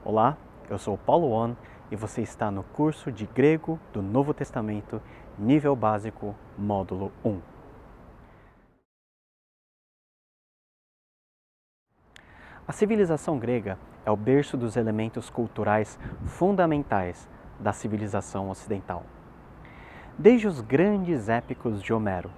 Olá, eu sou Paulo On e você está no curso de Grego do Novo Testamento, nível básico, módulo 1. A civilização grega é o berço dos elementos culturais fundamentais da civilização ocidental. Desde os grandes épicos de Homero,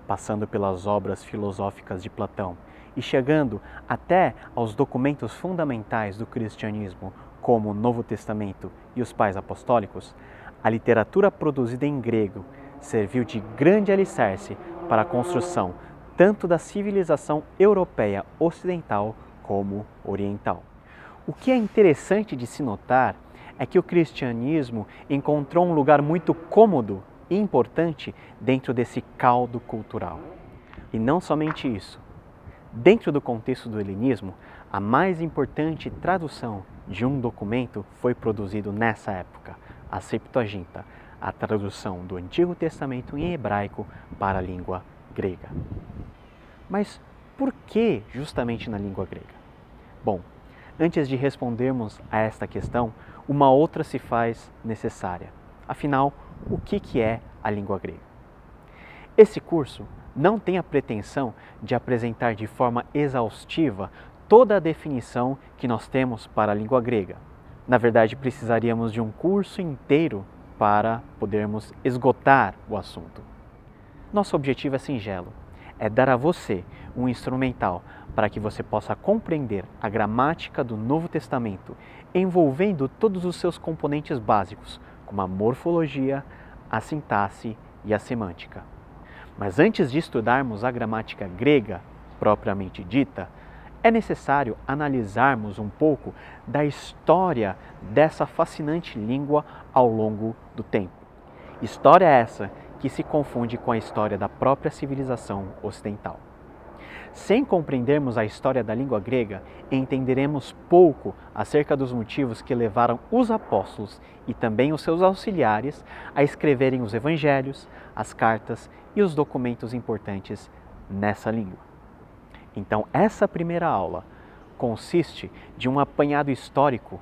passando pelas obras filosóficas de Platão e chegando até aos documentos fundamentais do cristianismo, como o Novo Testamento e os Pais Apostólicos, a literatura produzida em grego serviu de grande alicerce para a construção tanto da civilização europeia ocidental como oriental. O que é interessante de se notar é que o cristianismo encontrou um lugar muito cômodo e importante dentro desse caldo cultural. E não somente isso. Dentro do contexto do helenismo, a mais importante tradução de um documento foi produzido nessa época, a Septuaginta, a tradução do Antigo Testamento em hebraico para a língua grega. Mas por que justamente na língua grega? Bom, antes de respondermos a esta questão, uma outra se faz necessária. Afinal, o que é a língua grega? Esse curso não tem a pretensão de apresentar de forma exaustiva toda a definição que nós temos para a língua grega. Na verdade, precisaríamos de um curso inteiro para podermos esgotar o assunto. Nosso objetivo é singelo, é dar a você um instrumental para que você possa compreender a gramática do Novo Testamento, envolvendo todos os seus componentes básicos, como a morfologia, a sintaxe e a semântica. Mas antes de estudarmos a gramática grega, propriamente dita, é necessário analisarmos um pouco da história dessa fascinante língua ao longo do tempo. História essa que se confunde com a história da própria civilização ocidental. Sem compreendermos a história da língua grega, entenderemos pouco acerca dos motivos que levaram os apóstolos e também os seus auxiliares a escreverem os evangelhos, as cartas e os documentos importantes nessa língua. Então, essa primeira aula consiste de um apanhado histórico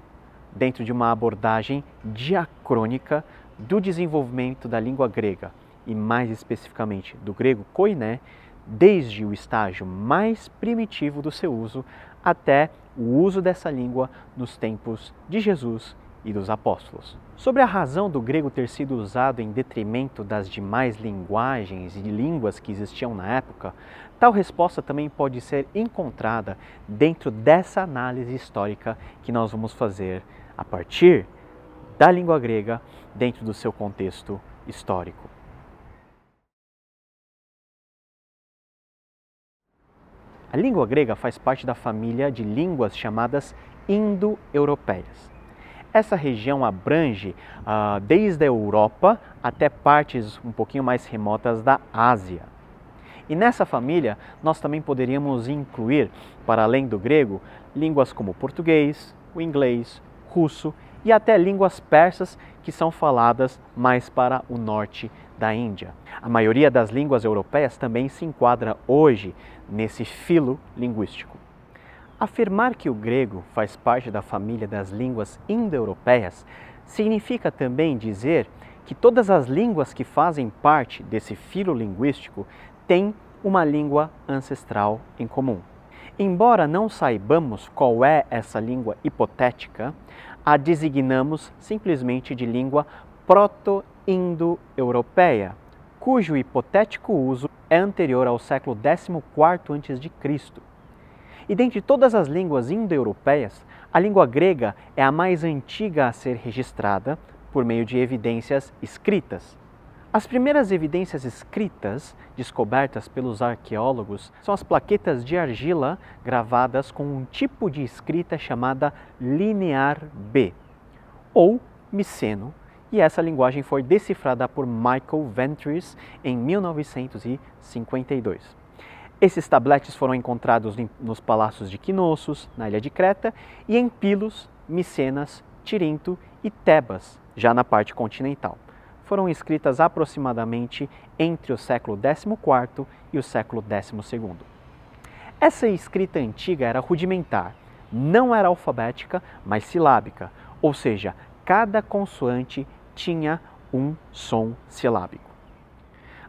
dentro de uma abordagem diacrônica do desenvolvimento da língua grega e, mais especificamente, do grego koiné, desde o estágio mais primitivo do seu uso até o uso dessa língua nos tempos de Jesus e dos apóstolos. Sobre a razão do grego ter sido usado em detrimento das demais linguagens e línguas que existiam na época, tal resposta também pode ser encontrada dentro dessa análise histórica que nós vamos fazer a partir da língua grega dentro do seu contexto histórico. A língua grega faz parte da família de línguas chamadas indo-europeias. Essa região abrange desde a Europa até partes um pouquinho mais remotas da Ásia. E nessa família nós também poderíamos incluir, para além do grego, línguas como o português, o inglês, russo e até línguas persas que são faladas mais para o norte da Índia. A maioria das línguas europeias também se enquadra hoje nesse filo linguístico. Afirmar que o grego faz parte da família das línguas indo-europeias significa também dizer que todas as línguas que fazem parte desse filo linguístico têm uma língua ancestral em comum. Embora não saibamos qual é essa língua hipotética, a designamos simplesmente de língua proto-indo-europeia, cujo hipotético uso é anterior ao século XIV a.C. E dentre todas as línguas indo-europeias, a língua grega é a mais antiga a ser registrada por meio de evidências escritas. As primeiras evidências escritas descobertas pelos arqueólogos são as plaquetas de argila gravadas com um tipo de escrita chamada linear B, ou miceno, e essa linguagem foi decifrada por Michael Ventris em 1952. Esses tabletes foram encontrados nos palácios de Knossos, na ilha de Creta, e em Pilos, Micenas, Tirinto e Tebas, já na parte continental. Foram escritas aproximadamente entre o século XIV e o século XII. Essa escrita antiga era rudimentar, não era alfabética, mas silábica, ou seja, cada consoante tinha um som silábico.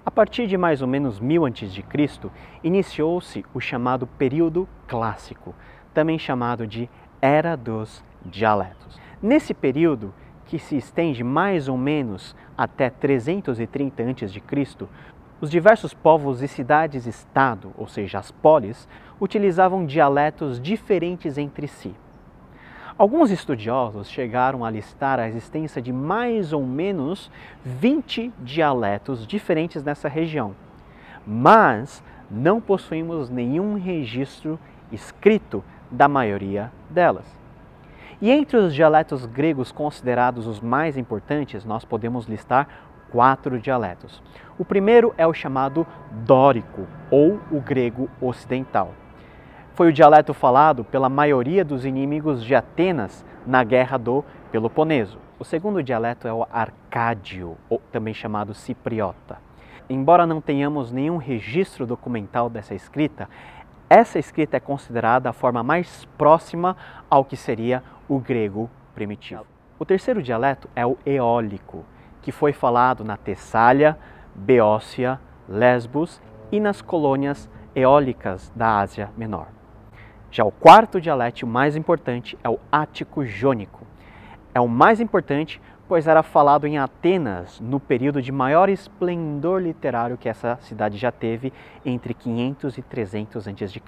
A partir de mais ou menos 1000 a.C., iniciou-se o chamado período clássico, também chamado de Era dos Dialetos. Nesse período, que se estende mais ou menos até 330 a.C., os diversos povos e cidades-estado, ou seja, as polis, utilizavam dialetos diferentes entre si. Alguns estudiosos chegaram a listar a existência de mais ou menos 20 dialetos diferentes nessa região, mas não possuímos nenhum registro escrito da maioria delas. E entre os dialetos gregos considerados os mais importantes, nós podemos listar 4 dialetos. O primeiro é o chamado dórico, ou o grego ocidental. Foi o dialeto falado pela maioria dos inimigos de Atenas na Guerra do Peloponeso. O segundo dialeto é o arcádio, ou também chamado cipriota. Embora não tenhamos nenhum registro documental dessa escrita, essa escrita é considerada a forma mais próxima ao que seria o grego primitivo. O terceiro dialeto é o eólico, que foi falado na Tessália, Beócia, Lesbos e nas colônias eólicas da Ásia Menor. Já o quarto dialeto, o mais importante, é o ático-jônico. É o mais importante, pois era falado em Atenas no período de maior esplendor literário que essa cidade já teve, entre 500 e 300 a.C.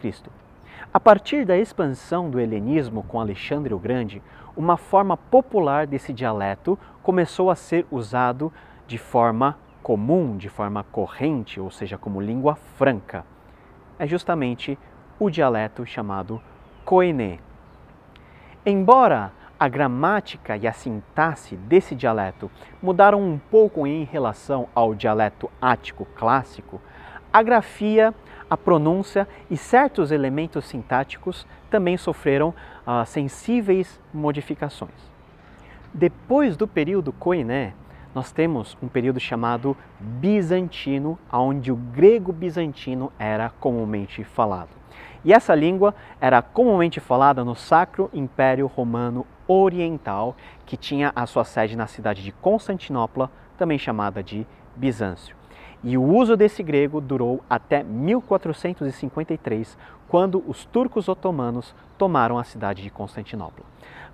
A partir da expansão do helenismo com Alexandre o Grande, uma forma popular desse dialeto começou a ser usado de forma comum, de forma corrente, ou seja, como língua franca. É justamente o dialeto chamado koiné. Embora a gramática e a sintaxe desse dialeto mudaram um pouco em relação ao dialeto ático clássico, a grafia, a pronúncia e certos elementos sintáticos também sofreram sensíveis modificações. Depois do período koiné, nós temos um período chamado bizantino, onde o grego bizantino era comumente falado. E essa língua era comumente falada no Sacro Império Romano Oriental, que tinha a sua sede na cidade de Constantinopla, também chamada de Bizâncio. E o uso desse grego durou até 1453, quando os turcos otomanos tomaram a cidade de Constantinopla.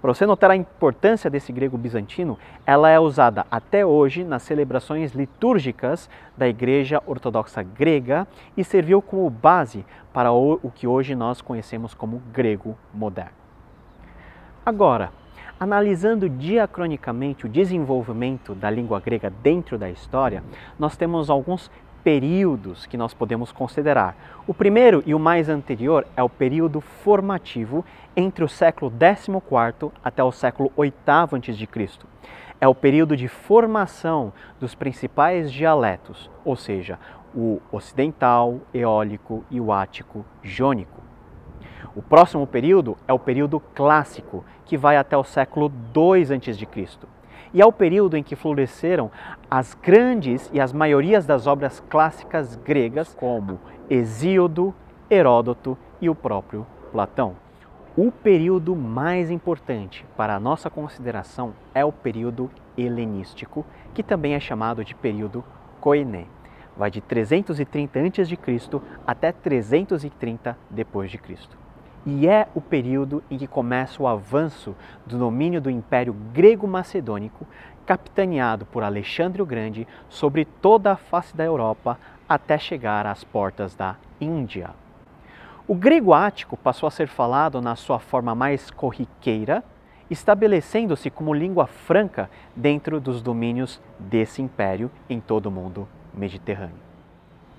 Para você notar a importância desse grego bizantino, ela é usada até hoje nas celebrações litúrgicas da Igreja Ortodoxa Grega e serviu como base para o que hoje nós conhecemos como grego moderno. Agora, analisando diacronicamente o desenvolvimento da língua grega dentro da história, nós temos alguns períodos que nós podemos considerar. O primeiro e o mais anterior é o período formativo entre o século XIV até o século VIII a.C. É o período de formação dos principais dialetos, ou seja, o ocidental, eólico e o ático-jônico. O próximo período é o período clássico, que vai até o século II a.C. E é o período em que floresceram as grandes e as maiorias das obras clássicas gregas, como Hesíodo, Heródoto e o próprio Platão. O período mais importante para a nossa consideração é o período helenístico, que também é chamado de período koiné. Vai de 330 a.C. até 330 d.C. E é o período em que começa o avanço do domínio do Império Grego-Macedônico, capitaneado por Alexandre o Grande, sobre toda a face da Europa, até chegar às portas da Índia. O grego ático passou a ser falado na sua forma mais corriqueira, estabelecendo-se como língua franca dentro dos domínios desse império em todo o mundo mediterrâneo.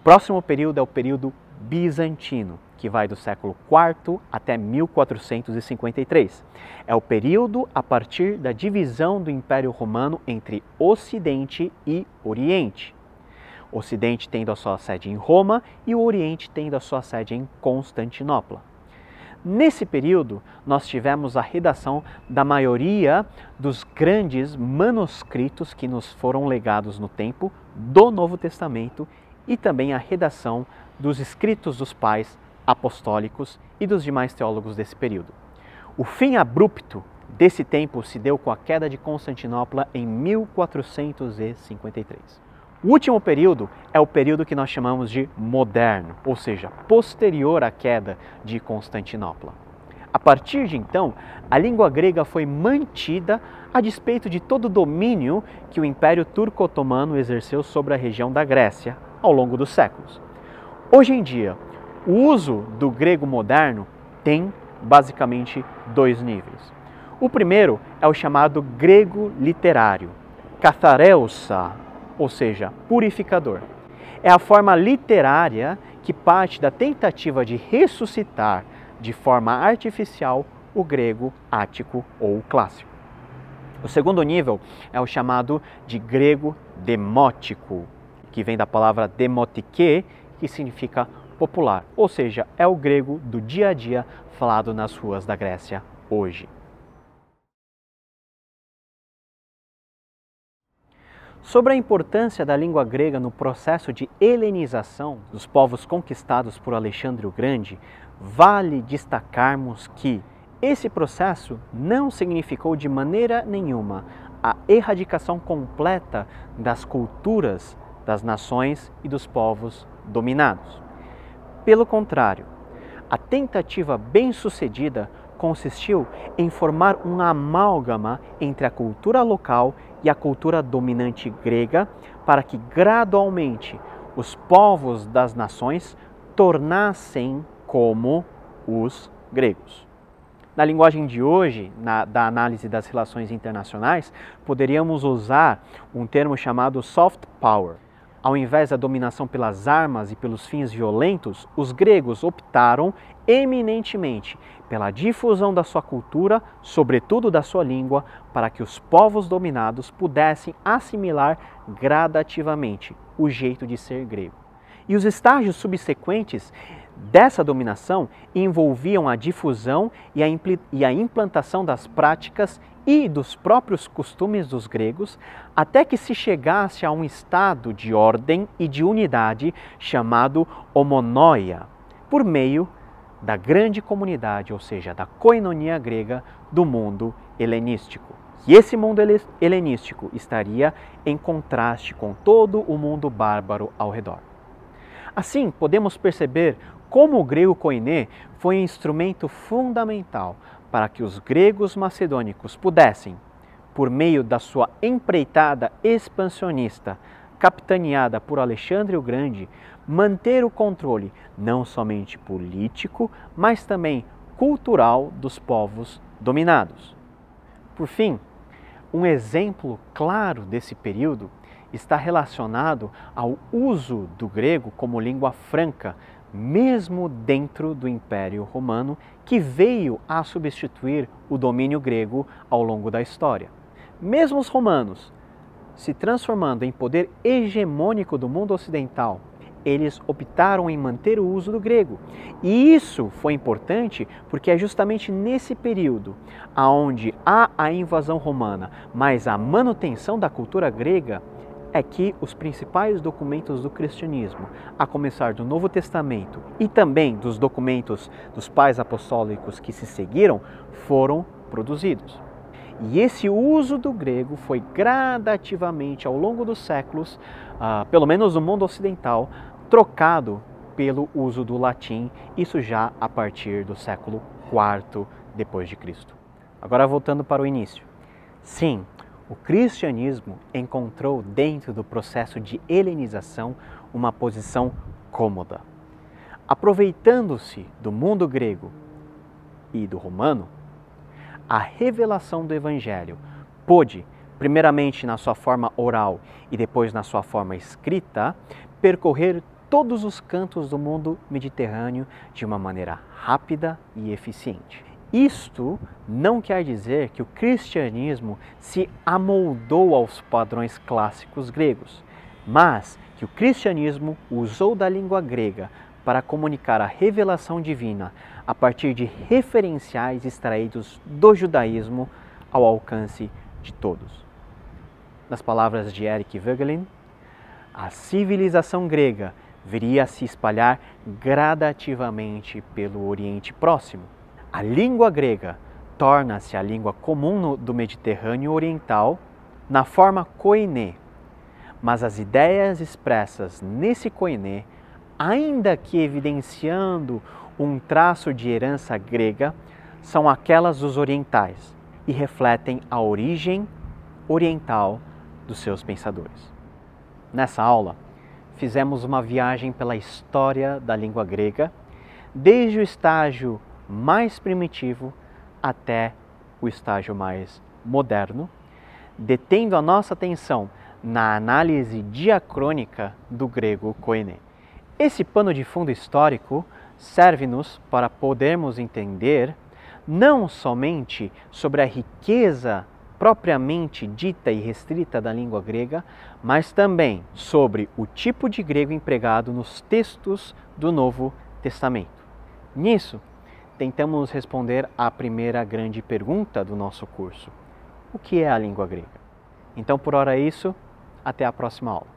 O próximo período é o período bizantino, que vai do século IV até 1453. É o período a partir da divisão do Império Romano entre Ocidente e Oriente. O Ocidente tendo a sua sede em Roma e o Oriente tendo a sua sede em Constantinopla. Nesse período, nós tivemos a redação da maioria dos grandes manuscritos que nos foram legados no tempo do Novo Testamento e também a redação dos escritos dos pais apostólicos e dos demais teólogos desse período. O fim abrupto desse tempo se deu com a queda de Constantinopla em 1453. O último período é o período que nós chamamos de moderno, ou seja, posterior à queda de Constantinopla. A partir de então, a língua grega foi mantida a despeito de todo o domínio que o Império Turco-Otomano exerceu sobre a região da Grécia ao longo dos séculos. Hoje em dia, o uso do grego moderno tem basicamente dois níveis. O primeiro é o chamado grego literário, kathareusa, ou seja, purificador. É a forma literária que parte da tentativa de ressuscitar de forma artificial o grego ático ou clássico. O segundo nível é o chamado de grego demótico, que vem da palavra demotike, que significa popular, ou seja, é o grego do dia a dia falado nas ruas da Grécia hoje. Sobre a importância da língua grega no processo de helenização dos povos conquistados por Alexandre o Grande, vale destacarmos que esse processo não significou de maneira nenhuma a erradicação completa das culturas das nações e dos povos dominados. Pelo contrário, a tentativa bem-sucedida consistiu em formar um amálgama entre a cultura local e a cultura dominante grega para que gradualmente os povos das nações tornassem como os gregos. Na linguagem de hoje, da análise das relações internacionais, poderíamos usar um termo chamado soft power. Ao invés da dominação pelas armas e pelos fins violentos, os gregos optaram eminentemente pela difusão da sua cultura, sobretudo da sua língua, para que os povos dominados pudessem assimilar gradativamente o jeito de ser grego. E os estágios subsequentes dessa dominação envolviam a difusão e a implantação das práticas e dos próprios costumes dos gregos, até que se chegasse a um estado de ordem e de unidade chamado homonoia, por meio da grande comunidade, ou seja, da koinonia grega do mundo helenístico. E esse mundo helenístico estaria em contraste com todo o mundo bárbaro ao redor. Assim, podemos perceber como o grego koiné foi um instrumento fundamental para que os gregos macedônicos pudessem, por meio da sua empreitada expansionista, capitaneada por Alexandre o Grande, manter o controle não somente político, mas também cultural dos povos dominados. Por fim, um exemplo claro desse período está relacionado ao uso do grego como língua franca, mesmo dentro do Império Romano, que veio a substituir o domínio grego ao longo da história. Mesmo os romanos, se transformando em poder hegemônico do mundo ocidental, eles optaram em manter o uso do grego. E isso foi importante porque é justamente nesse período onde há a invasão romana, mas a manutenção da cultura grega, é que os principais documentos do cristianismo, a começar do Novo Testamento e também dos documentos dos pais apostólicos que se seguiram, foram produzidos. E esse uso do grego foi gradativamente ao longo dos séculos, pelo menos no mundo ocidental, trocado pelo uso do latim, isso já a partir do século IV depois de Cristo. Agora voltando para o início. Sim, o cristianismo encontrou dentro do processo de helenização uma posição cômoda. Aproveitando-se do mundo grego e do romano, a revelação do Evangelho pôde, primeiramente na sua forma oral e depois na sua forma escrita, percorrer todos os cantos do mundo mediterrâneo de uma maneira rápida e eficiente. Isto não quer dizer que o cristianismo se amoldou aos padrões clássicos gregos, mas que o cristianismo usou da língua grega para comunicar a revelação divina a partir de referenciais extraídos do judaísmo ao alcance de todos. Nas palavras de Eric Voegelin, a civilização grega viria a se espalhar gradativamente pelo Oriente Próximo. A língua grega torna-se a língua comum do Mediterrâneo Oriental na forma koiné, mas as ideias expressas nesse koiné, ainda que evidenciando um traço de herança grega, são aquelas dos orientais e refletem a origem oriental dos seus pensadores. Nessa aula, fizemos uma viagem pela história da língua grega, desde o estágio mais primitivo até o estágio mais moderno, detendo a nossa atenção na análise diacrônica do grego koiné. Esse pano de fundo histórico serve-nos para podermos entender não somente sobre a riqueza propriamente dita e restrita da língua grega, mas também sobre o tipo de grego empregado nos textos do Novo Testamento. Nisso, tentamos responder à primeira grande pergunta do nosso curso: o que é a língua grega? Então, por hora é isso, até a próxima aula.